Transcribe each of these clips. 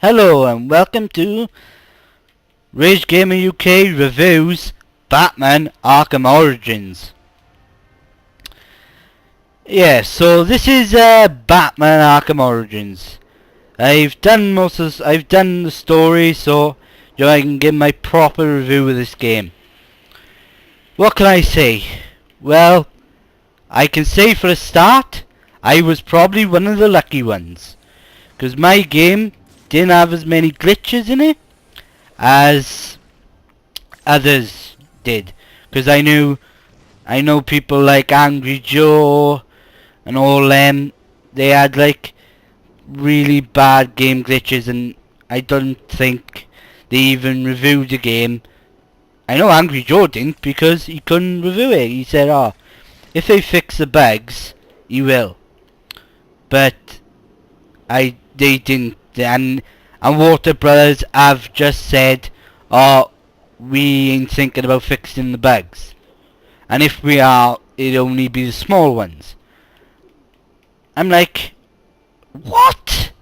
Hello and welcome to RageGamerUK reviews Batman Arkham Origins. Yeah, so this is Batman Arkham Origins. I've done the story, so I can give my proper review of this game. What can I say? Well, I can say for a start, I was probably one of the lucky ones, because my game didn't have as many glitches in it as others did. Because I know people like Angry Joe and all them, they had like really bad game glitches, and I don't think they even reviewed the game. I know Angry Joe didn't, because he couldn't review it. He said, "Oh, if they fix the bugs, he will." But they didn't, and Warner Brothers have just said, "Oh, we ain't thinking about fixing the bugs, and if we are, it'll only be the small ones." I'm like, what?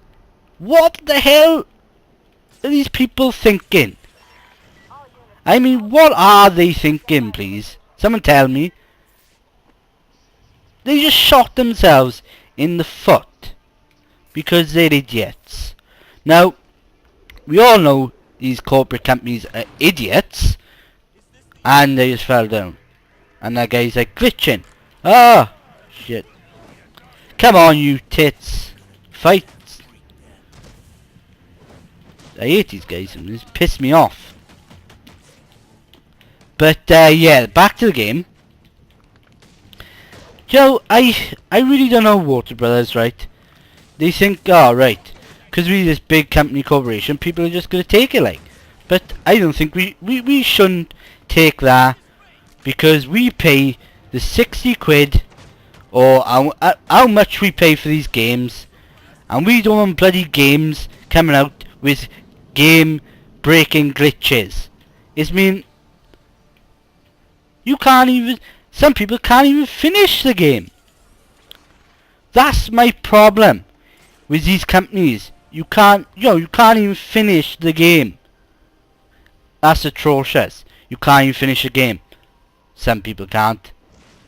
What the hell are these people thinking? I mean, what are they thinking, please? Someone tell me. They just shot themselves in the foot because they're idiots. Now, we all know these corporate companies are idiots, and they just fell down. And that guy's like glitching. Ah, shit. Come on, you tits. Fight. I hate these guys, and this piss me off. But, yeah, back to the game. Joe, I really don't know Warner Brothers, right? They think, oh, right, because we're this big company corporation, people are just going to take it, like. But I don't think we shouldn't take that, because we pay the 60 quid, or how much we pay for these games, and we don't want bloody games coming out with game-breaking glitches. You can't even, some people can't even finish the game. That's my problem with these companies. You can't even finish the game. That's atrocious. You can't even finish a game. Some people can't,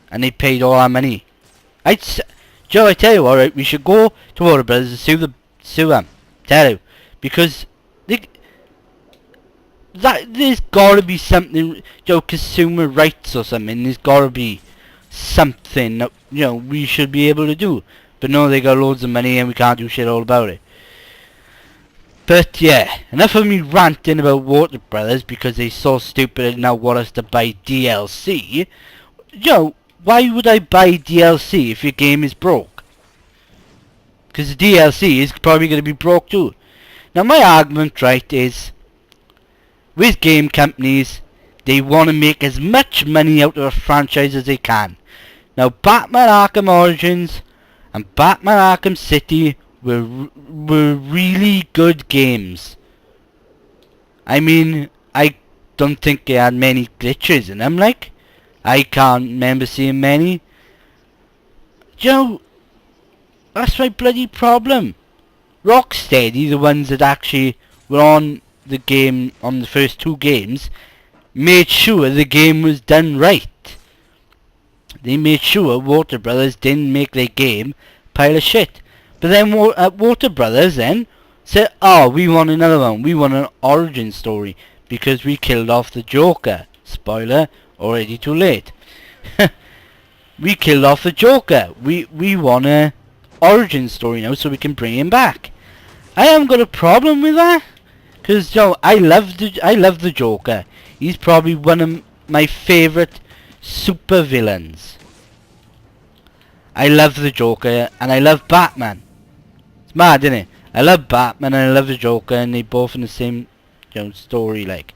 and they paid all our money. Joe, I tell you what, right? We should go to Warner Brothers and sue them. Tell you, because there's gotta be something, consumer rights or something. There's gotta be something that, we should be able to do. But no, they got loads of money and we can't do shit all about it. But yeah, enough of me ranting about Warner Brothers because they're so stupid and now want us to buy DLC. Why would I buy DLC if your game is broke? Because the DLC is probably going to be broke too. Now my argument, right, is with game companies, they want to make as much money out of a franchise as they can. Now Batman Arkham Origins and Batman Arkham City were really good games. I mean, I don't think they had many glitches in them, like. I can't remember seeing many. That's my bloody problem. Rocksteady, the ones that actually were on the game, on the first two games, made sure the game was done right. They made sure Warner Brothers didn't make their game pile of shit. But then Warner Brothers then said, "Oh, we want another one. We want an origin story because we killed off the Joker." Spoiler, already too late. We killed off the Joker. We want a origin story now so we can bring him back. I haven't got a problem with that, because I love the Joker. He's probably one of my favourite super villains. I love the Joker and I love Batman. It's mad, isn't it? I love Batman and I love the Joker, and they both in the same story, like.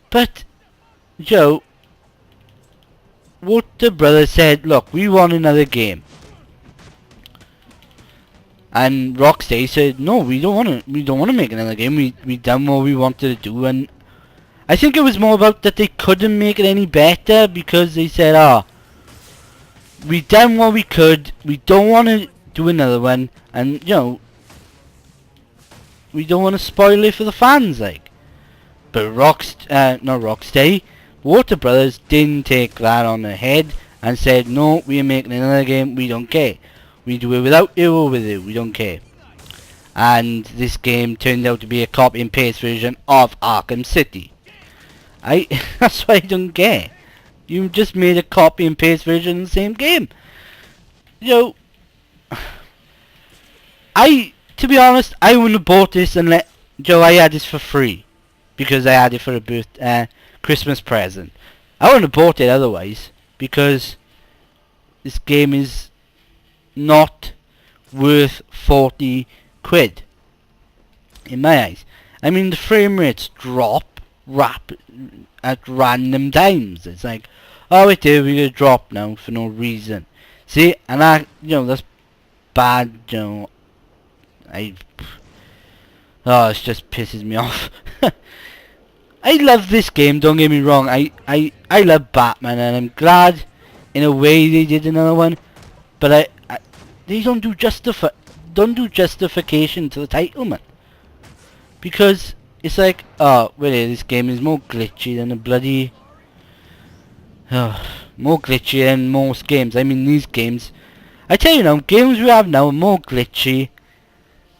But Warner Brothers said, "Look, we want another game." And Rocksteady said, "No, we don't want to make another game. We done what we wanted to do." And I think it was more about that they couldn't make it any better, because they said, "Ah, we done what we could. We don't want to do another one." And we don't want to spoil it for the fans, like. But not Rocksteady, Warner Brothers didn't take that on the head and said, no, we're making another game, we don't care. We do it without you or with you, we don't care. And this game turned out to be a copy and paste version of Arkham City. That's why I don't care. You just made a copy and paste version of the same game. You know, to be honest, I wouldn't have bought this and I had this for free. Because I had it for a Christmas present. I wouldn't have bought it otherwise. Because this game is not worth 40 quid. In my eyes. I mean, the frame rates drop at random times. It's like, oh it did, we're gonna drop now for no reason. See, and that's bad, it just pisses me off. I love this game, don't get me wrong. I love Batman, and I'm glad in a way they did another one, but they don't do justification to the title, man. Because it's like, oh, really, this game is more glitchy than a bloody... more glitchy than most games. I mean, these games... I tell you now, games we have now are more glitchy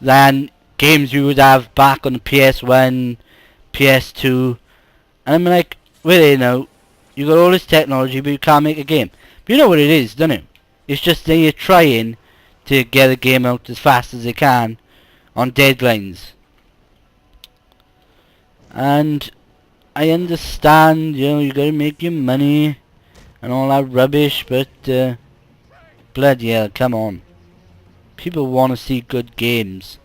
than games we would have back on the PS1, PS2. And I'm like, really now, you got all this technology, but you can't make a game. But you know what it is, don't you? It's just they're trying to get a game out as fast as they can on deadlines. And I understand, you gotta make your money and all that rubbish, but bloody hell, come on. People want to see good games.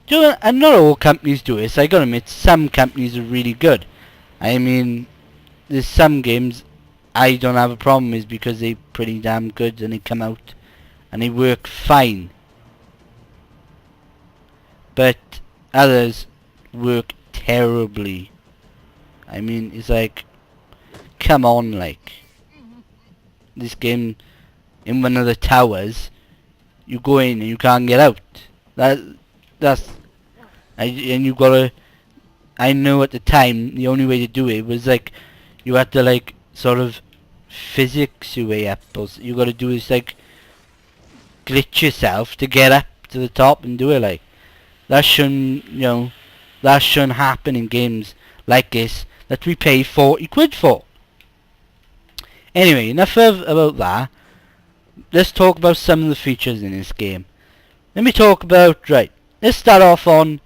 And not all companies do it, so I gotta admit, some companies are really good. I mean, there's some games I don't have a problem with because they're pretty damn good and they come out and they work fine. But others work terribly. I mean, it's like, come on, like, this game in one of the towers, you go in and you can't get out. And you gotta, I know at the time the only way to do it was like, you had to like sort of physics your way up, or you gotta do is like glitch yourself to get up to the top and do it. Like, that shouldn't, that shouldn't happen in games like this that we pay 40 quid for. Anyway, enough about that. Let's talk about some of the features in this game. Let me talk about, let's start off on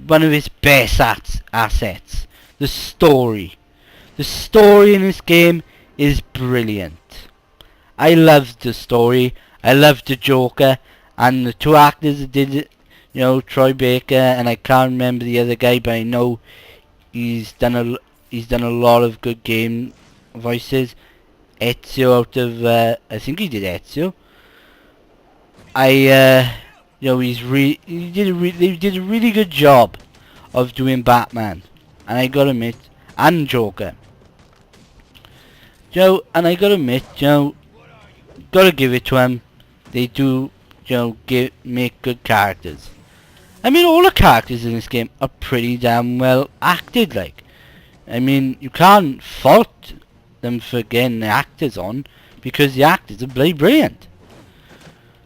one of its best assets, the story. The story in this game is brilliant. I loved the story. I loved the Joker and the two actors that did it. Troy Baker, and I can't remember the other guy, but I know he's done a lot of good game voices. Ezio out of I think he did Ezio. They did a really good job of doing Batman, and I gotta admit, and Joker. And I gotta admit, gotta give it to them. They do, make good characters. I mean, all the characters in this game are pretty damn well acted, like. I mean, you can't fault them for getting the actors on, because the actors are bloody brilliant.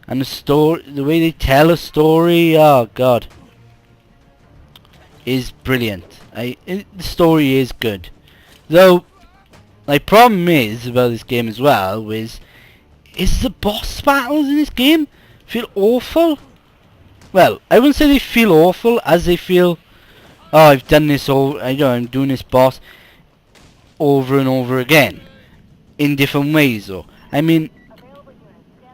And the story, the way they tell a story, oh god, is brilliant. The story is good. Though, my problem is about this game as well, is the boss battles in this game feel awful. Well, I wouldn't say they feel awful, as they feel, oh, I've done this I'm doing this boss over and over again, in different ways though. I mean,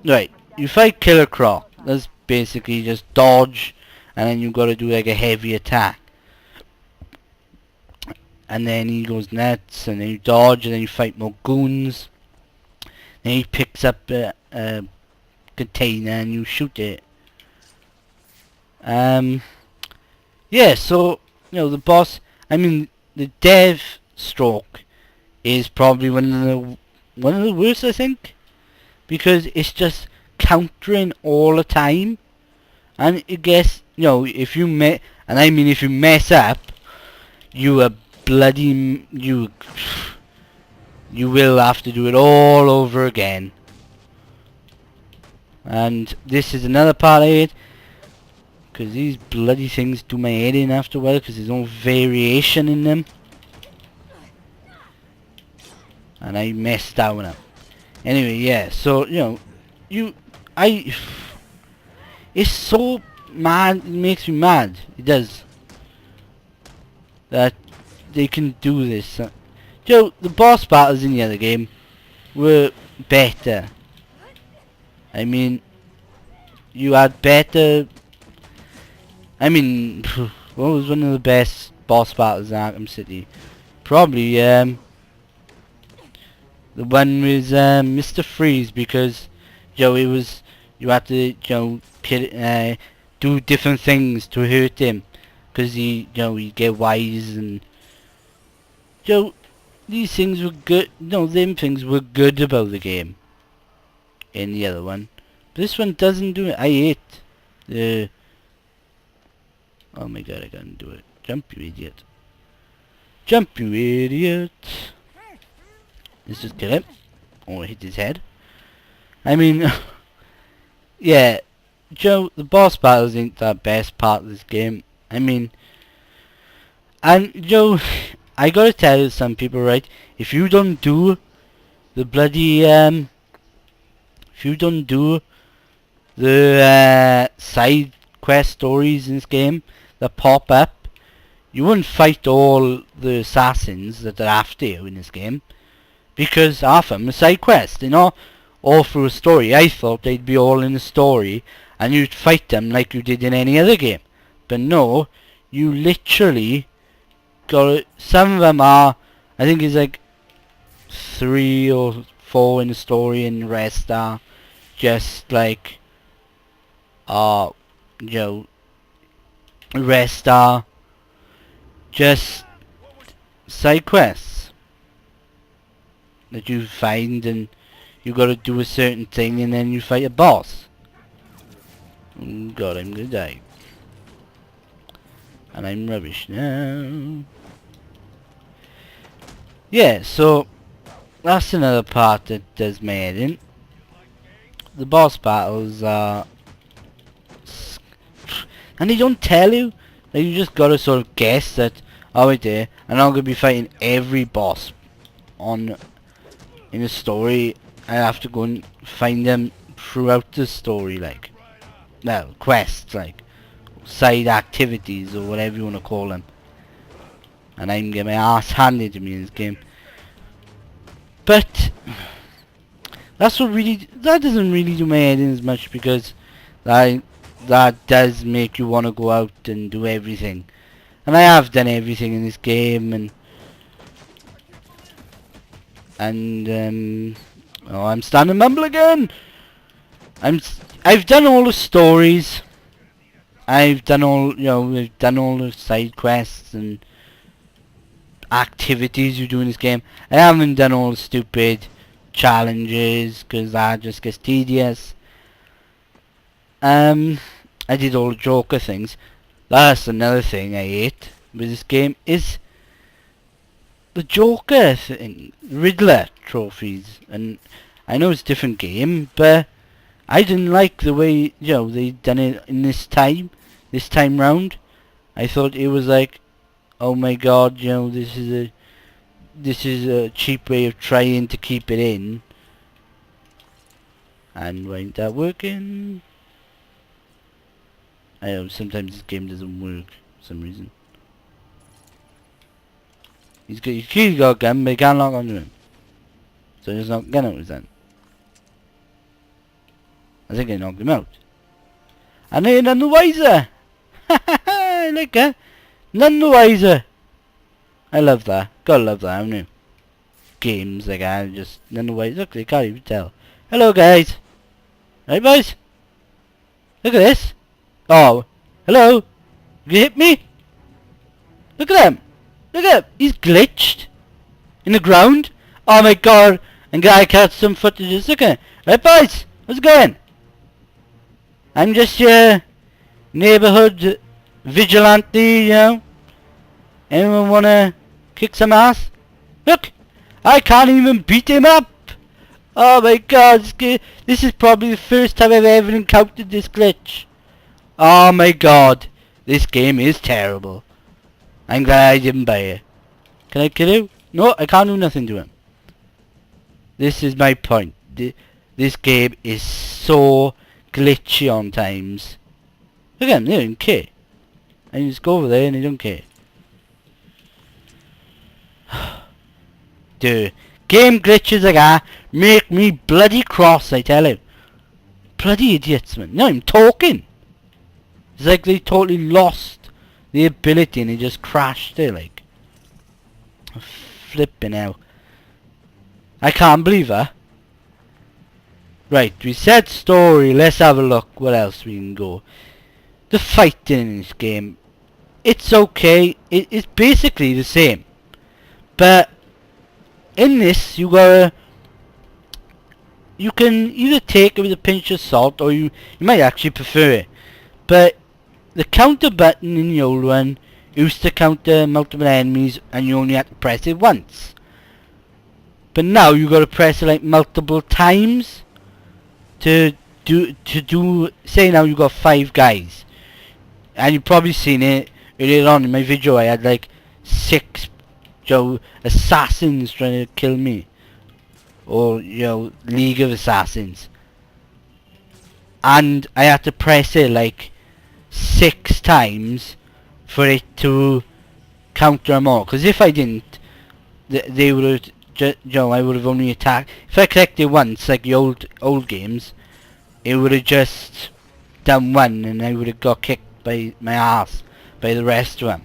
you fight Killer Croc, that's basically just dodge, and then you gotta do like a heavy attack. And then he goes nuts, and then you dodge, and then you fight more goons. Then he picks up a container and you shoot it. Yeah, so the boss, I mean, the dev stroke is probably one of the worst, I think, because it's just countering all the time, And I guess, you know, if you and I mean if you mess up, you are bloody, you will have to do it all over again. And this is another part of it, because these bloody things do my head in after a while, because there's no variation in them. And I messed that one up. Anyway, yeah, so, you know, it's so mad, it makes me mad, it does, that they can do this. You know, the boss battles in the other game were better. I mean, you had better, I mean, what was one of the best boss battles in Arkham City? Probably, the one with Mr. Freeze, because, you know, it was, you had to, you know, do different things to hurt him, because he, you know, he'd get wise, and, you know, these things were good, no, them things were good about the game, in the other one. This one doesn't do it. I hate the, oh my god, I can't do it. Jump, you idiot. Jump, you idiot. Let's just kill him. Oh, I hit his head. I mean, yeah, Joe, the boss battles ain't the best part of this game. I mean, and Joe, I gotta tell you, some people, right, if you don't do the bloody, if you don't do the side quest stories in this game that pop up, you wouldn't fight all the assassins that are after you in this game, because half of them are side quests, you know, all through a story. I thought they'd be all in the story and you'd fight them like you did in any other game, but no, you literally got, some of them are, I think it's like 3 or 4 in the story, and the rest are just like, you know, the rest are just side quests that you find, and you gotta do a certain thing, and then you fight a boss. Oh god, I'm gonna die. And I'm rubbish now. Yeah, so that's another part that does my head in. The boss battles are, and they don't tell you. Like, you just gotta sort of guess that, oh wait there, and I'm gonna be fighting every boss in the story. I have to go and find them throughout the story, like, well, quests, like, side activities, or whatever you want to call them. And I'm getting my ass handed to me in this game. But that doesn't really do my head in as much, because that does make you want to go out and do everything. And I have done everything in this game, and oh, I'm starting to mumble again. I've done all the stories. I've done all, you know, I've done all the side quests and activities you do in this game. I haven't done all the stupid challenges, because that just gets tedious. I did all the Joker things. That's another thing I hate with this game, is the Joker thing, Riddler trophies. And I know it's a different game, but I didn't like the way, you know, they done it in this time round. I thought it was like, oh my god, you know, this is a cheap way of trying to keep it in. And why ain't that working? I know sometimes this game doesn't work for some reason. He's got a gun, but he can't lock onto him. So he's not gonna with that. I think I knocked him out. And I ain't none the wiser! I like that. None the wiser. I love that. Gotta love that, haven't you? Games like that, just none the wiser. Look, they can't even tell. Hello guys! Right boys? Look at this! Oh, hello! You hit me? Look at him! Look at him! He's glitched! In the ground? Oh my god! And gotta catch some footages. Look at him! Right boys! How's it going? I'm just neighborhood vigilante, you know? Anyone wanna kick some ass? Look! I can't even beat him up! Oh my god, this is probably the first time I've ever encountered this glitch. Oh my god, this game is terrible. I'm glad I didn't buy it. Can I kill him? No, I can't do nothing to him. This is my point. This game is so glitchy on times. Look at him, they don't care. I just go over there and they don't care. Dude, game glitches like that make me bloody cross, I tell you. Bloody idiots, man. No, I'm talking. It's like they totally lost the ability and they just crashed there, like. Flipping out. I can't believe her. Right, we said story. Let's have a look. What else we can go? The fighting in this game. It's okay. It's basically the same. But in this, you can either take it with a pinch of salt, or you might actually prefer it. But the counter button in the old one used to counter multiple enemies, and you only had to press it once. But now you got to press it like multiple times to do. Say now you got 5 guys, and you've probably seen it earlier on in my video. I had like 6 assassins trying to kill me, or League of Assassins, and I had to press it like 6 times for it to counter them all. Because if I didn't, they would have I would have only attacked. If I collected once, like the old games, it would have just done one, and I would have got kicked by my ass by the rest of them.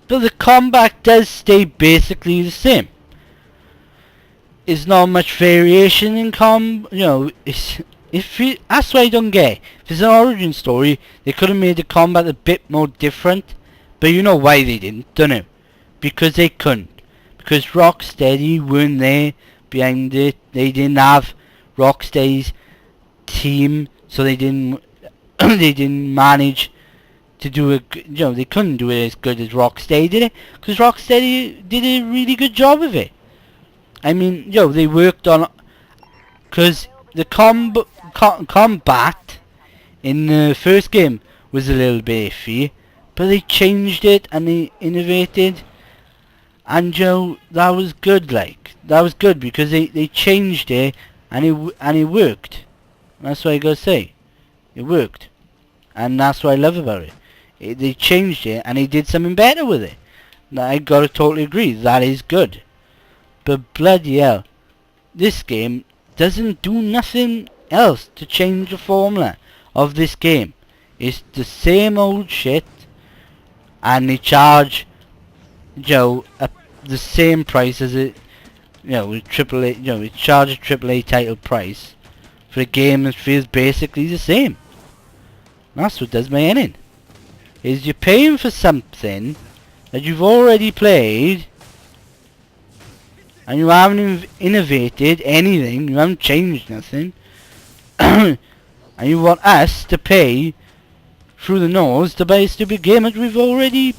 But the combat does stay basically the same. There's not much variation in that's what I don't get. If it's an origin story, they could have made the combat a bit more different. But you know why they didn't, don't you? Because they couldn't. Because Rocksteady weren't there behind it. They didn't have Rocksteady's team, so they didn't they didn't manage to do it. They couldn't do it as good as Rocksteady did it, because Rocksteady did a really good job of it. I mean, they worked on, because the combat in the first game was a little bit iffy, but they changed it and they innovated, and that was good. Like, that was good because they changed it and it worked. That's what I gotta say. It worked, and that's what I love about it. They changed it and they did something better with it. I gotta totally agree. That is good. But bloody hell, this game doesn't do nothing else to change the formula of this game. It's the same old shit, and they charge the same price as it, with AAA. They charge a AAA title price for a game that feels basically the same. And that's what does my head in. Is you're paying for something that you've already played, and you haven't innovated anything, you haven't changed nothing, and you want us to pay through the nose to buy a stupid game that we've already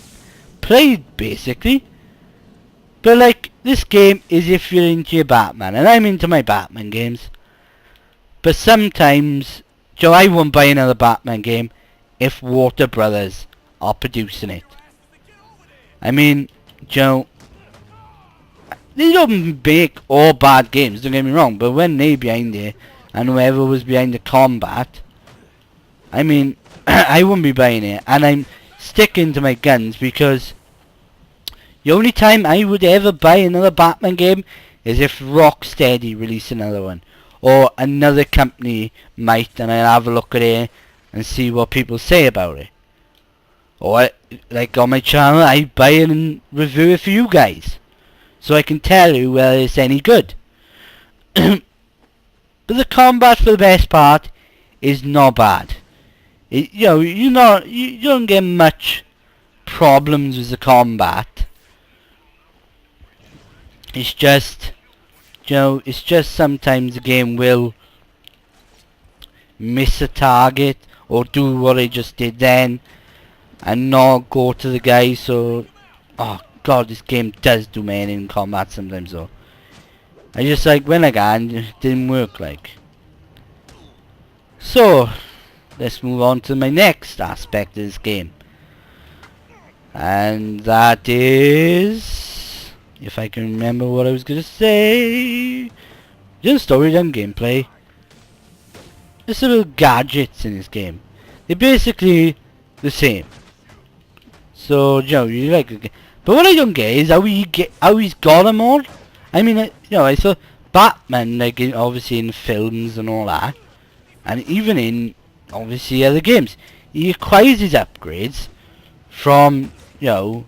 played, basically. But like, this game is if you're into your Batman, and I'm into my Batman games. But sometimes, I won't buy another Batman game if Warner Brothers are producing it. I mean, they don't make all bad games, don't get me wrong, but when they're behind it, and whoever was behind the combat, I mean, I wouldn't be buying it, and I'm sticking to my guns, because the only time I would ever buy another Batman game is if Rocksteady release another one, or another company might, and I'll have a look at it and see what people say about it. Or, like on my channel, I buy it and review it for you guys, so I can tell you whether it's any good. But the combat, for the best part, is not bad. You don't get much problems with the combat. It's just, it's just sometimes the game will miss a target or do what I just did then and not go to the guy. So, oh god, this game does do me in combat sometimes though. I just like when I can, it didn't work like. So, let's move on to my next aspect of this game. And that is, if I can remember what I was gonna say, just story and gameplay. There's little gadgets in this game. They're basically the same. So, you know, you like, but what I don't get is how he's got them all. I mean, you know, I saw Batman, like, obviously in films and all that, and even in, obviously, other games. He acquires his upgrades from, you know,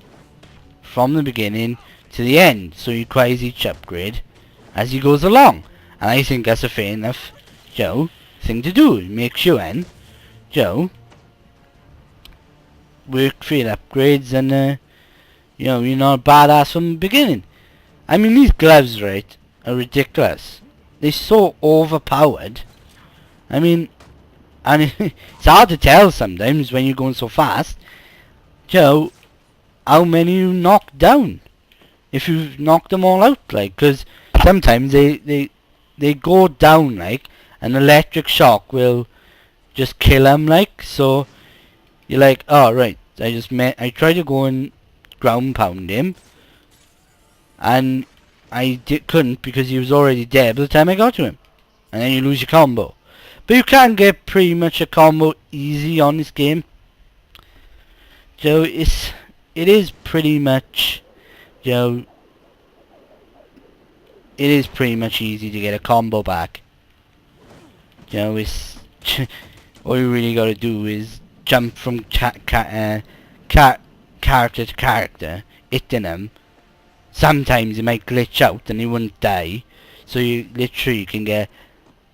from the beginning to the end. So he acquires each upgrade as he goes along. And I think that's a fair enough, you know, thing to do. Make sure, you know, work for your upgrades and, you know, you're not a badass from the beginning. I mean, these gloves, right, are ridiculous. They're so overpowered. I mean, and it's hard to tell sometimes when you're going so fast, you know, how many you knock down. If you've knocked them all out, like, because sometimes they go down, like, an electric shock will just kill them, like, so you're like, oh, right, I tried to go and ground pound him, and I couldn't because he was already dead by the time I got to him. And then you lose your combo. But you can get pretty much a combo easy on this game. So it is pretty much, you know, it is pretty much easy to get a combo back. You know, it's all you really got to do is jump from character to character, hitting them. Sometimes it might glitch out and you wouldn't die, so you literally can get,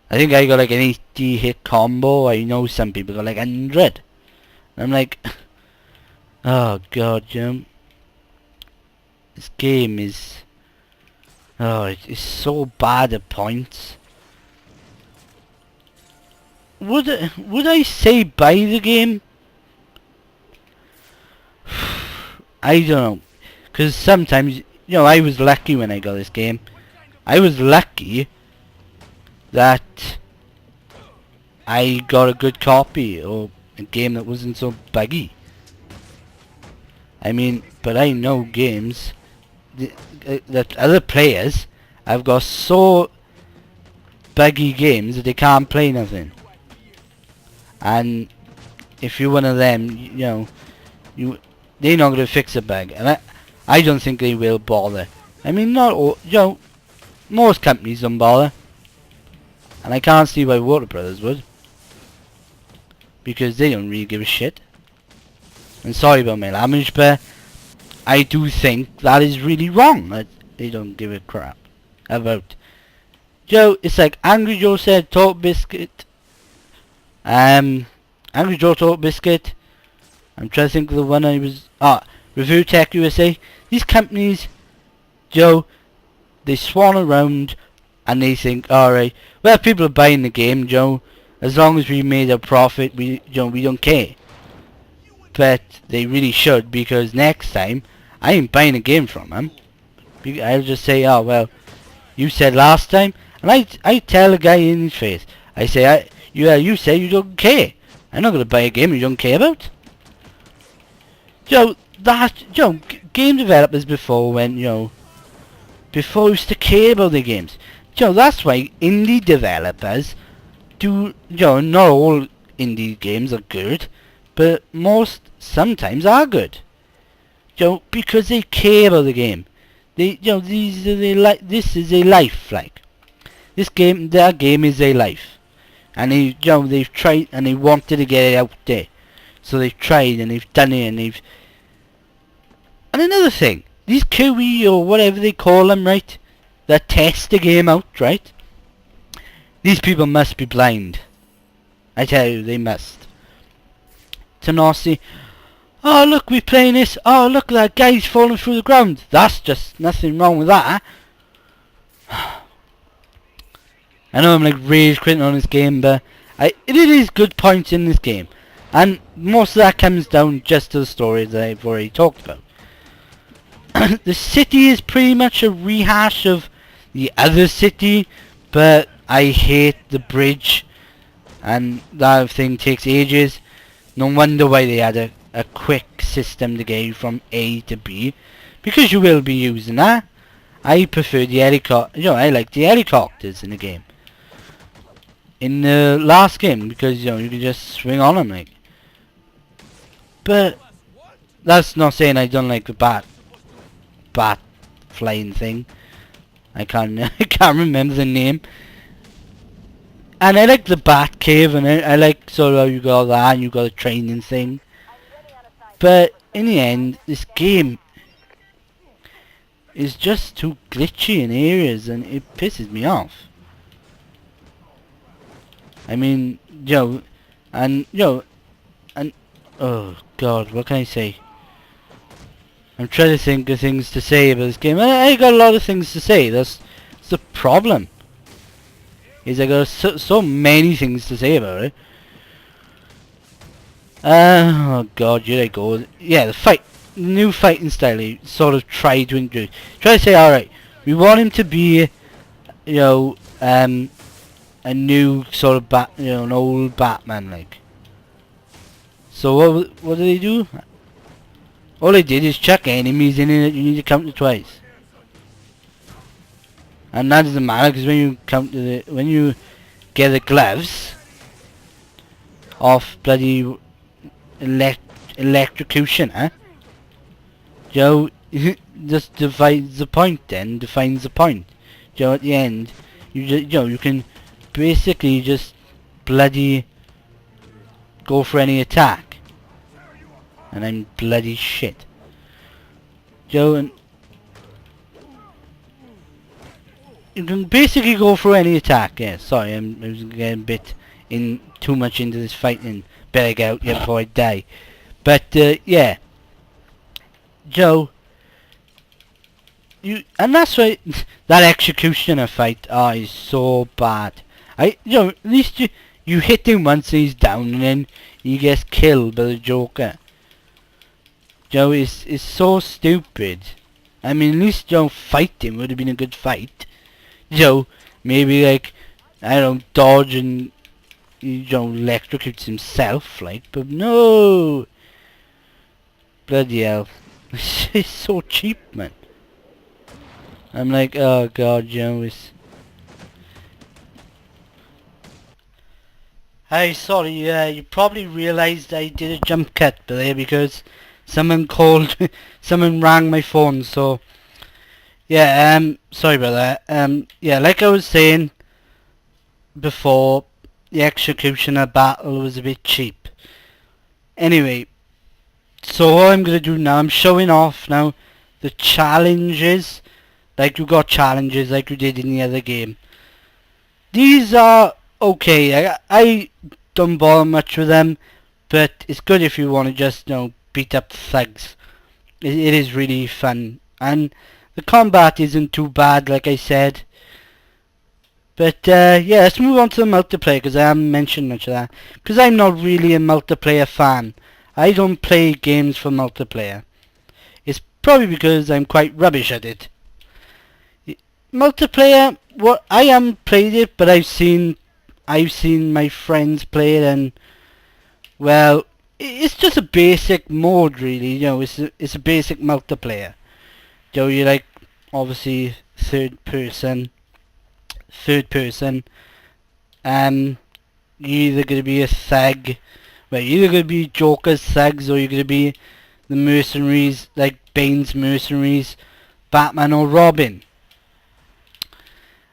I think I got like an 80 hit combo. I know some people got like 100. And I'm like, oh god, Jim, this game is, oh, it's so bad at points. Would I say buy the game? I don't know, because sometimes, you know, I was lucky when I got this game. I was lucky that I got a good copy or a game that wasn't so buggy. I mean, but I know games that other players have got so buggy games that they can't play nothing. And if you're one of them, you know, they're not going to fix a bug, and I don't think they will bother. I mean, not all, you know, most companies don't bother, and I can't see why Warner Brothers would, because they don't really give a shit. And sorry about my language, but I do think that is really wrong, that they don't give a crap about. Joe, it's like Angry Joe said, Total Biscuit. Angry Joe, Total Biscuit. I'm trying to think of the one I was... Review Tech USA. These companies, Joe, they swan around and they think, alright, well, people are buying the game, Joe. As long as we made a profit, we don't care. But they really should, because next time, I ain't buying a game from them. I'll just say, oh, well, you said last time, and I tell a guy in his face, I say, you say you don't care. I'm not going to buy a game you don't care about. Game developers before used to care about the games. That's why indie developers do, not all indie games are good, but sometimes are good. Because they care about the game. This is a life, like. Their game is a life. And they've tried and they wanted to get it out there. So they've tried and they've done it and they've... And another thing, these QE or whatever they call them, right? That test the game out, right? These people must be blind. I tell you, they must. To not see, oh look, we're playing this, oh look, that guy's falling through the ground. That's just nothing wrong with that. I know I'm like rage quitting on this game, but It is good points in this game, and most of that comes down just to the story that I've already talked about. The city is pretty much a rehash of the other city, but I hate the bridge, and that thing takes ages. No wonder why they had a quick system to get you from A to B, because you will be using that. I prefer the helicopter. I like the helicopters in the game. In the last game, because you can just swing on them like. But that's not saying I don't like the bat flying thing. I can't I can't remember the name. And I like the bat cave, and I like sort of how you got that and you got a training thing. But in the end, this game is just too glitchy in areas, and it pisses me off. I mean, and oh god, what can I say? I'm trying to think of things to say about this game. I got a lot of things to say. That's the problem. Is I got so many things to say about it. Oh god, here I go. Yeah, the new fighting style he sort of tried to introduce. Try to say, alright, we want him to be, a new sort of an old Batman like. So what did they do? All they did is chuck enemies in it. You need to count it twice, and that doesn't matter because when you get the gloves off bloody electrocution, just divides the point. Then defines the point. At the end, you can basically just bloody go for any attack. And I'm bloody shit. And you can basically go for any attack. Yeah, sorry, I was getting a bit too much into this fighting. Better get out here before I die. But yeah, and that's why that executioner fight is so bad. At least you hit him once and he's down, and then he gets killed by the Joker. It's so stupid. I mean, at least fight him would have been a good fight. Maybe like, I don't know, dodge and electrocutes himself like, but no. Bloody hell. It's so cheap, man. I'm like, oh god, it's... Hey, sorry, you probably realised I did a jump cut there because someone rang my phone, so yeah, sorry about that. Yeah, like I was saying before, the executioner battle was a bit cheap. Anyway, so what I'm gonna do now, I'm showing off now the challenges, like you got challenges like you did in the other game. These are okay. I don't bother much with them, but it's good if you want to just beat up thugs. It is really fun, and the combat isn't too bad, like I said. But yeah, let's move on to the multiplayer, because I haven't mentioned much of that, because I'm not really a multiplayer fan. I don't play games for multiplayer. It's probably because I'm quite rubbish at it. Multiplayer, I haven't played it, but I've seen my friends play it, and well, it's just a basic mode, really. It's a basic multiplayer. You like, obviously third person. You're either gonna be a thug, well, you're either gonna be Joker's thugs, or you're gonna be the mercenaries, like Bane's mercenaries, Batman or Robin.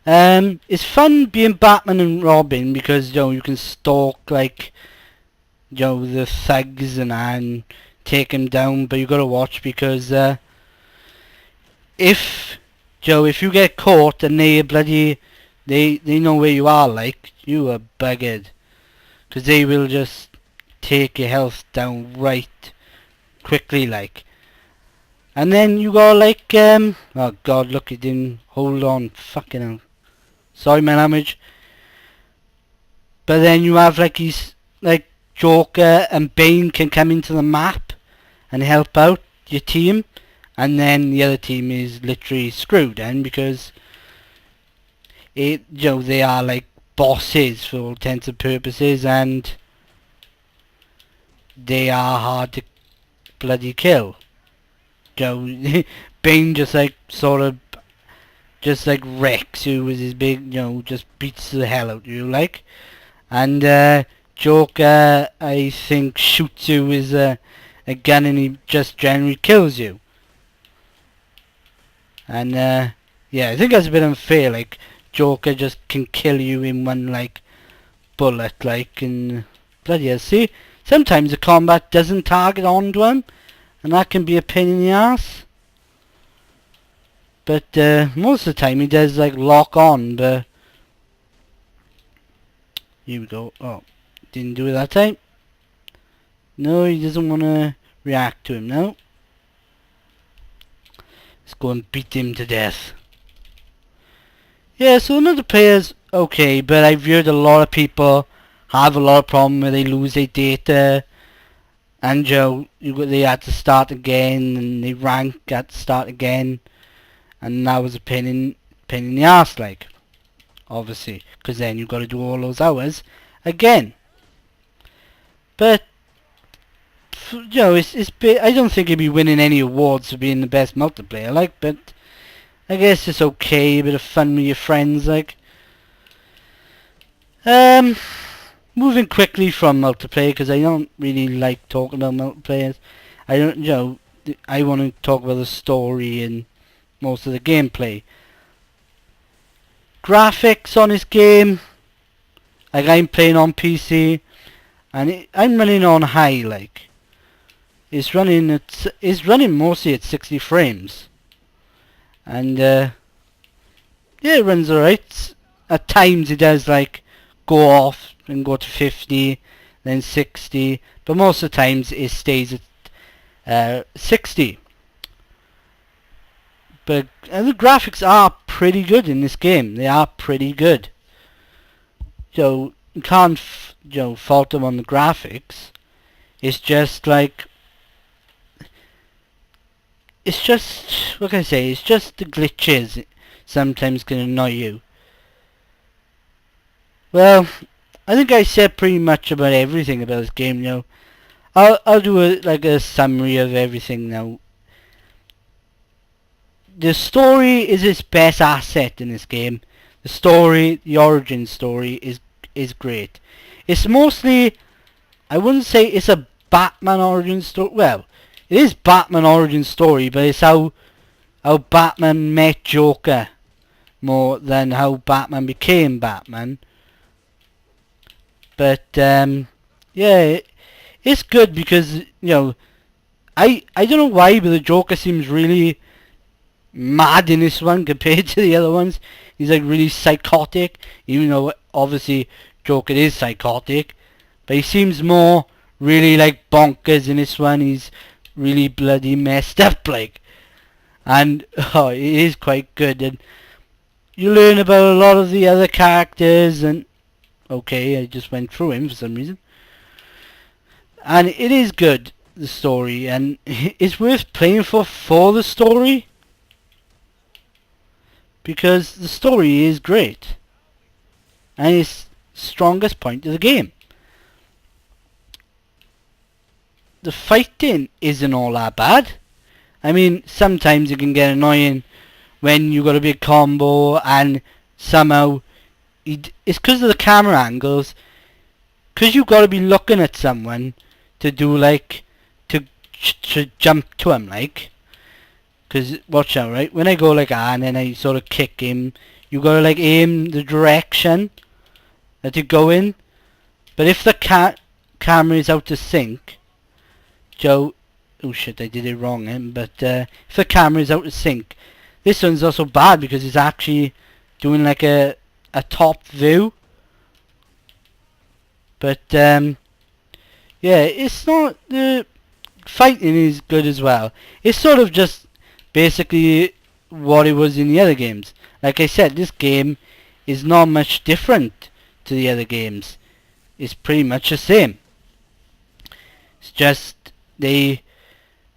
It's fun being Batman and Robin because you can stalk like the thugs and take them down, but you gotta watch because if you get caught and they know where you are, like, you are buggered, because they will just take your health down right quickly, like. And then you go like, oh god, look, it didn't hold on, fucking hell. Sorry my language. but then you have like these, like Joker and Bane can come into the map and help out your team, and then the other team is literally screwed then, because they are like bosses for all intents and purposes, and they are hard to bloody kill. Bane just like sort of just like wrecks you with his big, just beats the hell out of you like. And Joker, I think, shoots you with a gun and he just generally kills you. And yeah, I think that's a bit unfair. Like Joker just can kill you in one like bullet, like, and bloody hell. See, sometimes the combat doesn't target onto him, and that can be a pain in the ass. But most of the time he does like lock on. But here we go. Oh, didn't do it that time. No, he doesn't want to react to him now. Let's go and beat him to death. Yeah, so another player's okay, but I've heard a lot of people have a lot of problem where they lose their data, and they had to start again, and they rank had to start again, and that was a pain in the ass, like, obviously, because then you've got to do all those hours again. But I don't think he'd be winning any awards for being the best multiplayer, like, but I guess it's okay, a bit of fun with your friends, like. Moving quickly from multiplayer, because I don't really like talking about multiplayers. I want to talk about the story and most of the gameplay. Graphics on this game, like, I'm playing on PC, and I'm running on high, like. It's running mostly at 60 frames. And yeah, it runs alright. At times it does like go off and go to 50, then 60, but most of the times it stays at 60. But the graphics are pretty good in this game. They are pretty good. So you can't fault them on the graphics. It's just like, what can I say, it's just the glitches sometimes can annoy you. Well, I think I said pretty much about everything about this game now. I'll do a summary of everything now. The story is its best asset in this game. The story, the origin story, is great. It's mostly, I wouldn't say it's a Batman origin story. Well, it is Batman origin story, but it's how Batman met Joker more than how Batman became Batman. But yeah, it's good because I don't know why, but the Joker seems really mad in this one compared to the other ones. He's like really psychotic, even though obviously Joker is psychotic, but he seems more really like bonkers in this one. He's really bloody messed up, like, and it is quite good, and you learn about a lot of the other characters. And okay, I just went through him for some reason, and it is good, the story, and it's worth playing for the story, because the story is great and it's the strongest point of the game. The fighting isn't all that bad. I mean, sometimes it can get annoying when you got a big combo and somehow it's because of the camera angles, because you've got to be looking at someone to do like to jump to him, like, because watch out, right, when I go like and then I sort of kick him, you got to like aim the direction that you go in. But if the camera is out of sync, oh shit, I did it wrong then. But if the camera is out of sync, this one's also bad because it's actually doing like a top view. But yeah, it's not, the fighting is good as well. It's sort of just basically what it was in the other games. Like I said, this game is not much different to the other games. is pretty much the same. It's just they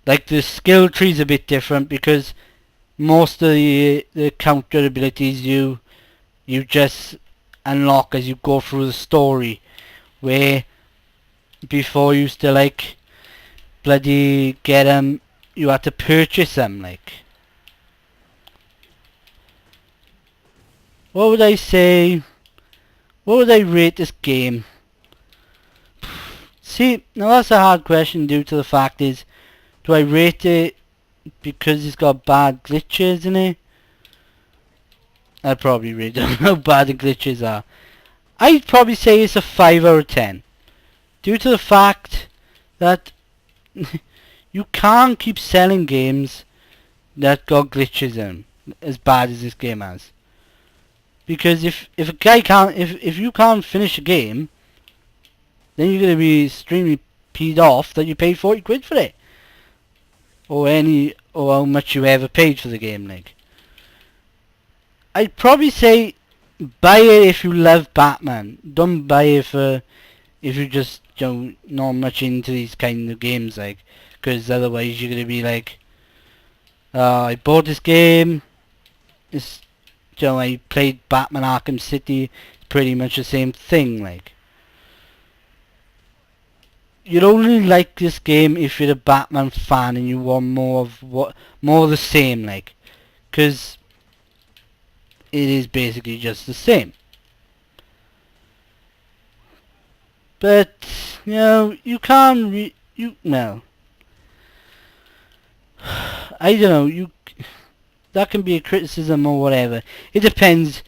like the skill tree's a bit different because most of the counter abilities you just unlock as you go through the story, where before you used to like bloody get them, you had to purchase them. Like, what would I say? What would I rate this game? See, now that's a hard question due to the fact is, do I rate it because it's got bad glitches in it? I probably really don't know how bad the glitches are. I'd probably say it's a 5 out of 10. Due to the fact that you can't keep selling games that got glitches in as bad as this game has. Because if a guy can't, if you can't finish a game, then you're gonna be extremely peed off that you paid 40 quid for it, or how much you ever paid for the game. Like, I'd probably say buy it if you love Batman. Don't buy it for if you just not much into these kind of games, like, because otherwise you're gonna be like, I bought this game. It's I played Batman Arkham City. It's pretty much the same thing. Like, you'd only like this game if you're a Batman fan and you want more of the same, like, because it is basically just the same. But you can't no. I don't know. That can be a criticism or whatever. It depends.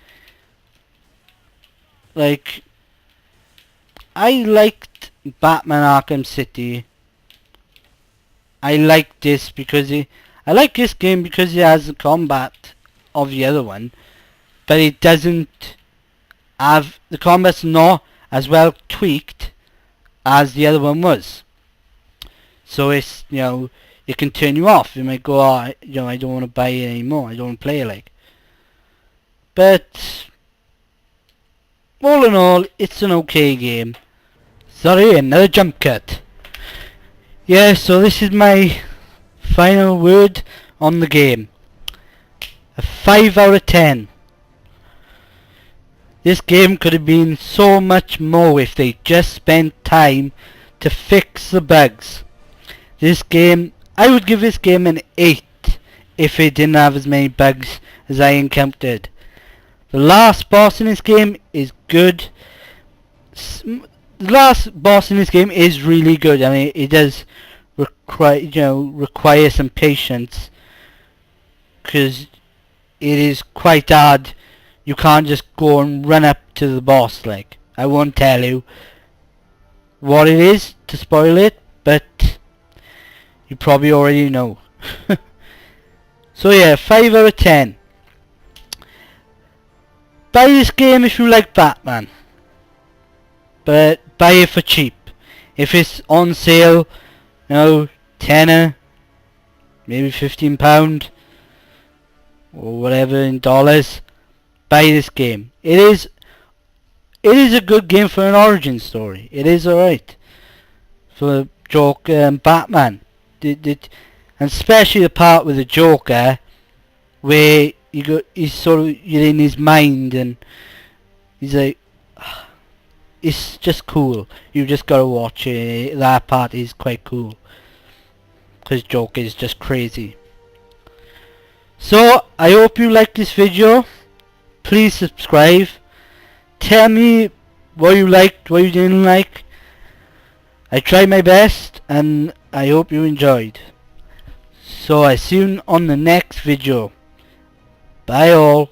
Like, I liked Batman Arkham City. I like this because I like this game because it has the combat of the other one, but it doesn't have the combat's not as well tweaked as the other one was. So it's it can turn you off. You might go, I don't want to buy it anymore. I don't want to play it, like. But all in all, it's an okay game. Sorry, another jump cut. Yeah, so this is my final word on the game. A 5 out of 10. This game could have been so much more if they just spent time to fix the bugs. This game, I would give this game an 8 if it didn't have as many bugs as I encountered. The last boss in this game is good. The last boss in this game is really good. I mean, it does require some patience, because it is quite hard. You can't just go and run up to the boss. Like, I won't tell you what it is to spoil it, but you probably already know. So yeah, 5 out of 10. Buy this game if you like Batman, but buy it for cheap. If it's on sale, tenner, maybe £15 or whatever in dollars, buy this game. It is a good game for an origin story. It is alright for Joker and Batman. And especially the part with the Joker where you're in his mind and he's like, it's just cool. You just gotta watch it. That part is quite cool because Joker is just crazy. So I hope you like this video. Please subscribe. Tell me what you liked, what you didn't like. I tried my best and I hope you enjoyed. So I see you on the next video. Bye all.